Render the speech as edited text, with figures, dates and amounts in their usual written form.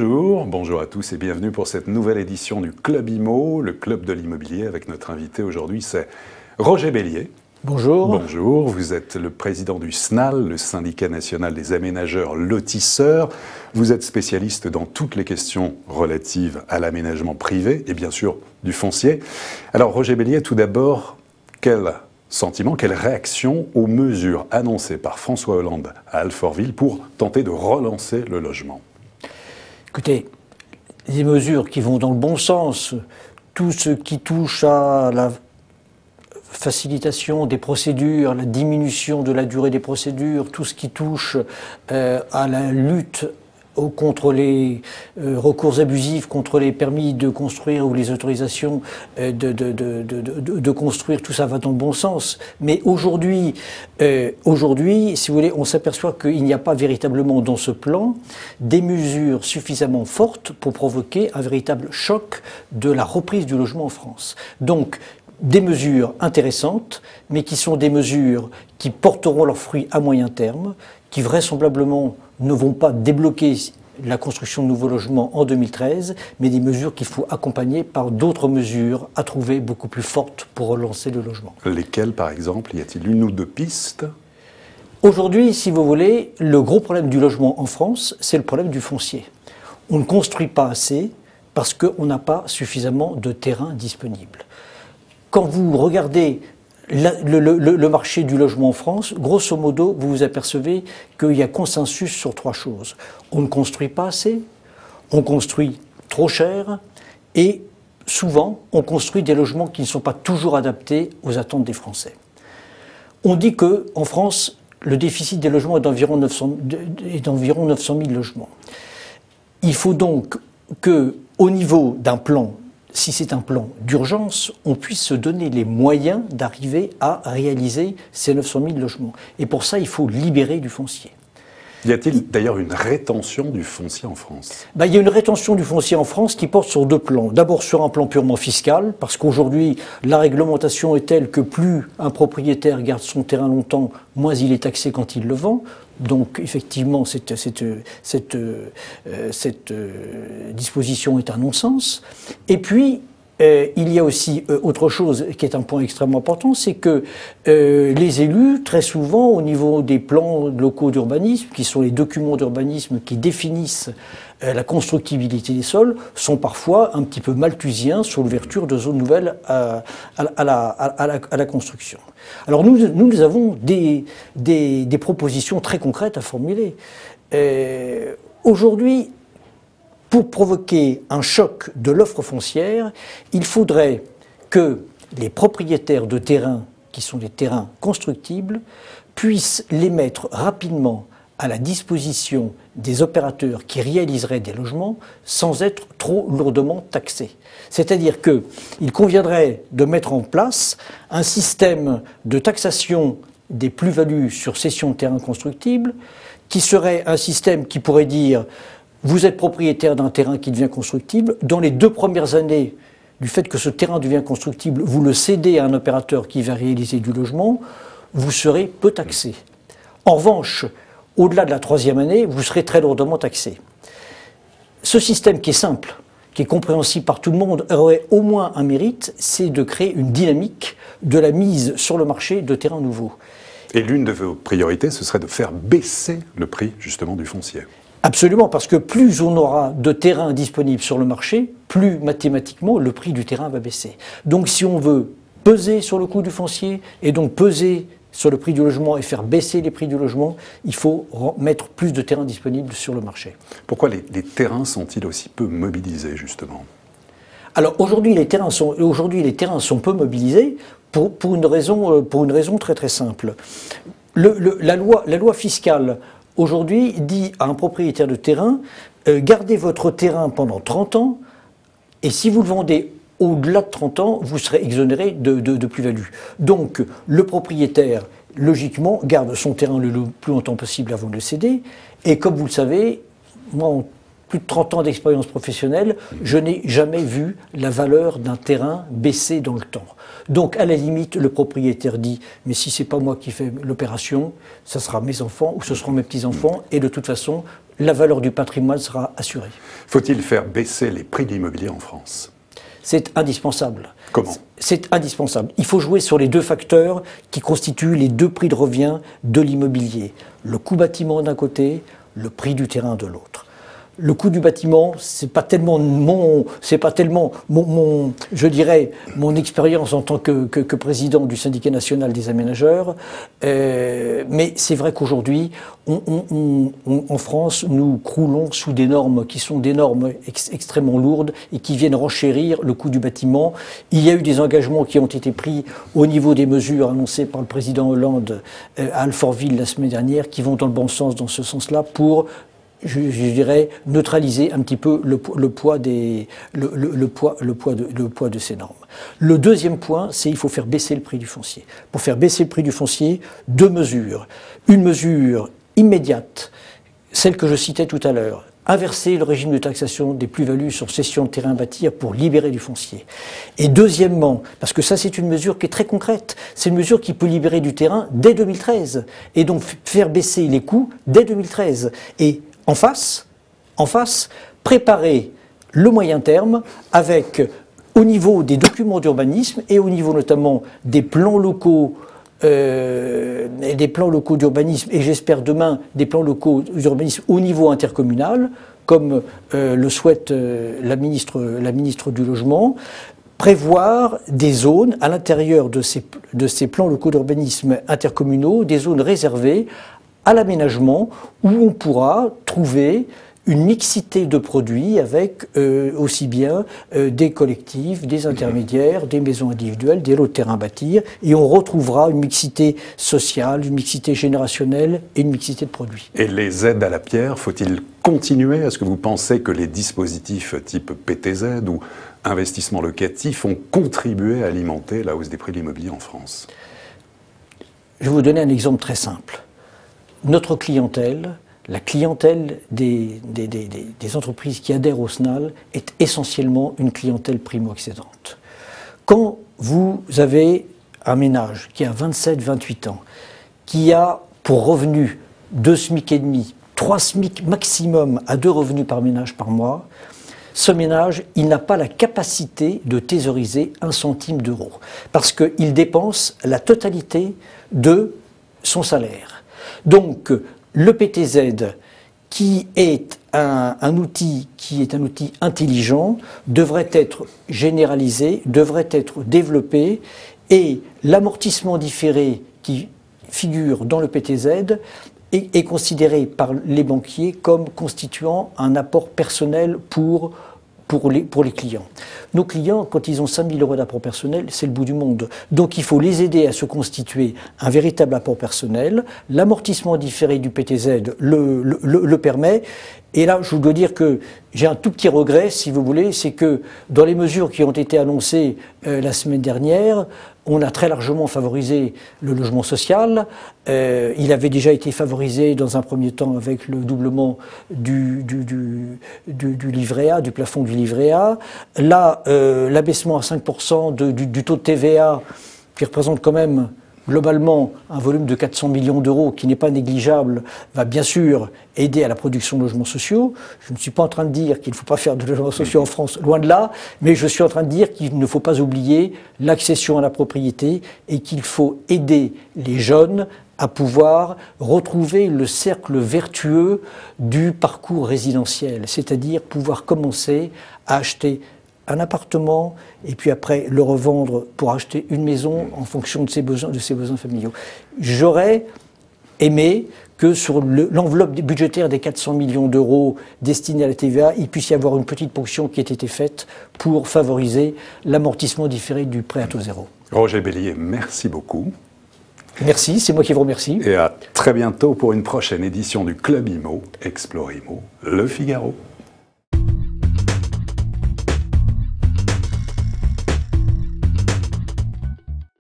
Bonjour, bonjour à tous et bienvenue pour cette nouvelle édition du Club Imo, le club de l'immobilier, avec notre invité aujourd'hui, c'est Roger Bellier. Bonjour. Bonjour, vous êtes le président du SNAL, le syndicat national des aménageurs lotisseurs. Vous êtes spécialiste dans toutes les questions relatives à l'aménagement privé et bien sûr du foncier. Alors Roger Bellier, tout d'abord, quel sentiment, quelle réaction aux mesures annoncées par François Hollande à Alfortville pour tenter de relancer le logement? Écoutez, des mesures qui vont dans le bon sens, tout ce qui touche à la facilitation des procédures, la diminution de la durée des procédures, tout ce qui touche à la lutte contre les recours abusifs, contre les permis de construire ou les autorisations de construire, tout ça va dans le bon sens. Mais aujourd'hui, si vous voulez, on s'aperçoit qu'il n'y a pas véritablement dans ce plan des mesures suffisamment fortes pour provoquer un véritable choc de la reprise du logement en France. Donc, des mesures intéressantes, mais qui sont des mesures qui porteront leurs fruits à moyen terme, qui vraisemblablement ne vont pas débloquer la construction de nouveaux logements en 2013, mais des mesures qu'il faut accompagner par d'autres mesures à trouver beaucoup plus fortes pour relancer le logement. Lesquelles, par exemple? Y a-t-il une ou deux pistes? Aujourd'hui, si vous voulez, le gros problème du logement en France, c'est le problème du foncier. On ne construit pas assez parce qu'on n'a pas suffisamment de terrain disponible. Quand vous regardez le marché du logement en France, grosso modo, vous vous apercevez qu'il y a consensus sur trois choses. On ne construit pas assez, on construit trop cher et souvent, on construit des logements qui ne sont pas toujours adaptés aux attentes des Français. On dit qu'en France, le déficit des logements est d'environ 900 000 logements. Il faut donc qu'au niveau d'un plan, si c'est un plan d'urgence, on puisse se donner les moyens d'arriver à réaliser ces 900 000 logements. Et pour ça, il faut libérer du foncier. Y a-t-il d'ailleurs une rétention du foncier en France? Il y a une rétention du foncier en France qui porte sur deux plans. D'abord sur un plan purement fiscal, parce qu'aujourd'hui, la réglementation est telle que plus un propriétaire garde son terrain longtemps, moins il est taxé quand il le vend. Donc effectivement, cette disposition est un non-sens. Et puis, il y a aussi autre chose qui est un point extrêmement important, c'est que les élus, très souvent, au niveau des plans locaux d'urbanisme, qui sont les documents d'urbanisme qui définissent la constructibilité des sols, sont parfois un petit peu malthusiens sur l'ouverture de zones nouvelles à la construction. Alors nous avons des propositions très concrètes à formuler. Aujourd'hui, pour provoquer un choc de l'offre foncière, il faudrait que les propriétaires de terrains, qui sont des terrains constructibles, puissent les mettre rapidement à la disposition des opérateurs qui réaliseraient des logements sans être trop lourdement taxés. C'est-à-dire qu'il conviendrait de mettre en place un système de taxation des plus-values sur cession de terrains constructibles, qui serait un système qui pourrait dire: vous êtes propriétaire d'un terrain qui devient constructible, dans les 2 premières années du fait que ce terrain devient constructible, vous le cédez à un opérateur qui va réaliser du logement, vous serez peu taxé. En revanche, au-delà de la 3e année, vous serez très lourdement taxé. Ce système qui est simple, qui est compréhensible par tout le monde, aurait au moins un mérite, c'est de créer une dynamique de la mise sur le marché de terrains nouveaux. Et l'une de vos priorités, ce serait de faire baisser le prix justement du foncier. Absolument, parce que plus on aura de terrains disponibles sur le marché, plus mathématiquement le prix du terrain va baisser. Donc si on veut peser sur le coût du foncier et donc peser sur le prix du logement et faire baisser les prix du logement, il faut mettre plus de terrains disponibles sur le marché. Pourquoi les terrains sont-ils aussi peu mobilisés justement? Alors aujourd'hui les terrains sont peu mobilisés pour une raison très très simple. La loi fiscale aujourd'hui dit à un propriétaire de terrain, gardez votre terrain pendant 30 ans et si vous le vendez au-delà de 30 ans, vous serez exonéré de plus-value. Donc le propriétaire, logiquement, garde son terrain le plus longtemps possible avant de le céder. Et comme vous le savez, moi plus de 30 ans d'expérience professionnelle, je n'ai jamais vu la valeur d'un terrain baisser dans le temps. Donc, à la limite, le propriétaire dit « mais si c'est pas moi qui fais l'opération, ça sera mes enfants ou ce seront mes petits-enfants et de toute façon, la valeur du patrimoine sera assurée. » Faut-il faire baisser les prix de l'immobilier en France? C'est indispensable. Comment? C'est indispensable. Il faut jouer sur les deux facteurs qui constituent les deux prix de revient de l'immobilier. Le coût bâtiment d'un côté, le prix du terrain de l'autre. Le coût du bâtiment, c'est pas tellement je dirais, mon expérience en tant que président du syndicat national des aménageurs, mais c'est vrai qu'aujourd'hui, en France, nous croulons sous des normes qui sont des normes extrêmement lourdes et qui viennent renchérir le coût du bâtiment. Il y a eu des engagements qui ont été pris au niveau des mesures annoncées par le président Hollande à Alfortville la semaine dernière, qui vont dans le bon sens, dans ce sens-là, pour je dirais, neutraliser un petit peu le poids de ces normes. Le deuxième point, c'est qu'il faut faire baisser le prix du foncier. Pour faire baisser le prix du foncier, deux mesures. Une mesure immédiate, celle que je citais tout à l'heure, inverser le régime de taxation des plus-values sur cession de terrain à bâtir pour libérer du foncier. Et deuxièmement, parce que ça c'est une mesure qui est très concrète, c'est une mesure qui peut libérer du terrain dès 2013, et donc faire baisser les coûts dès 2013. Et en face, préparer le moyen terme avec, au niveau des documents d'urbanisme et au niveau notamment des plans locaux d'urbanisme et j'espère demain des plans locaux d'urbanisme au niveau intercommunal, comme le souhaite la ministre du Logement, prévoir des zones à l'intérieur de ces plans locaux d'urbanisme intercommunaux, des zones réservées à l'aménagement où on pourra trouver une mixité de produits avec aussi bien des collectifs, des intermédiaires, des maisons individuelles, des lots de terrain à bâtir, et on retrouvera une mixité sociale, une mixité générationnelle et une mixité de produits. Et les aides à la pierre, faut-il continuer? Est-ce que vous pensez que les dispositifs type PTZ ou investissement locatif ont contribué à alimenter la hausse des prix de l'immobilier en France? Je vais vous donner un exemple très simple. Notre clientèle, la clientèle des entreprises qui adhèrent au SNAL est essentiellement une clientèle primo-accédante. Quand vous avez un ménage qui a 27-28 ans, qui a pour revenu 2 SMIC et demi, 3 SMIC maximum à 2 revenus par ménage par mois, ce ménage, il n'a pas la capacité de thésauriser 1 centime d'euro parce qu'il dépense la totalité de son salaire. Donc, le PTZ, qui est un outil intelligent, devrait être généralisé, devrait être développé, et l'amortissement différé qui figure dans le PTZ est considéré par les banquiers comme constituant un apport personnel pour les clients. Nos clients, quand ils ont 5 000 € d'apport personnel, c'est le bout du monde. Donc il faut les aider à se constituer un véritable apport personnel. L'amortissement différé du PTZ le permet. Et là, je dois dire que j'ai un tout petit regret, si vous voulez, c'est que dans les mesures qui ont été annoncées la semaine dernière, on a très largement favorisé le logement social. Il avait déjà été favorisé dans un premier temps avec le doublement du livret A, du plafond du livret A. Là, l'abaissement à 5% du taux de TVA, qui représente quand même globalement un volume de 400 millions d'euros qui n'est pas négligeable, va bien sûr aider à la production de logements sociaux. Je ne suis pas en train de dire qu'il ne faut pas faire de logements sociaux en France, loin de là, mais je suis en train de dire qu'il ne faut pas oublier l'accession à la propriété et qu'il faut aider les jeunes à pouvoir retrouver le cercle vertueux du parcours résidentiel, c'est-à-dire pouvoir commencer à acheter un appartement et puis après le revendre pour acheter une maison en fonction de ses besoins familiaux. J'aurais aimé que sur l'enveloppe budgétaire des 400 millions d'euros destinés à la TVA, il puisse y avoir une petite ponction qui ait été faite pour favoriser l'amortissement différé du prêt à taux zéro. Roger Bellier, merci beaucoup. Merci, c'est moi qui vous remercie. Et à très bientôt pour une prochaine édition du Club Imo, Explore Imo, Le Figaro.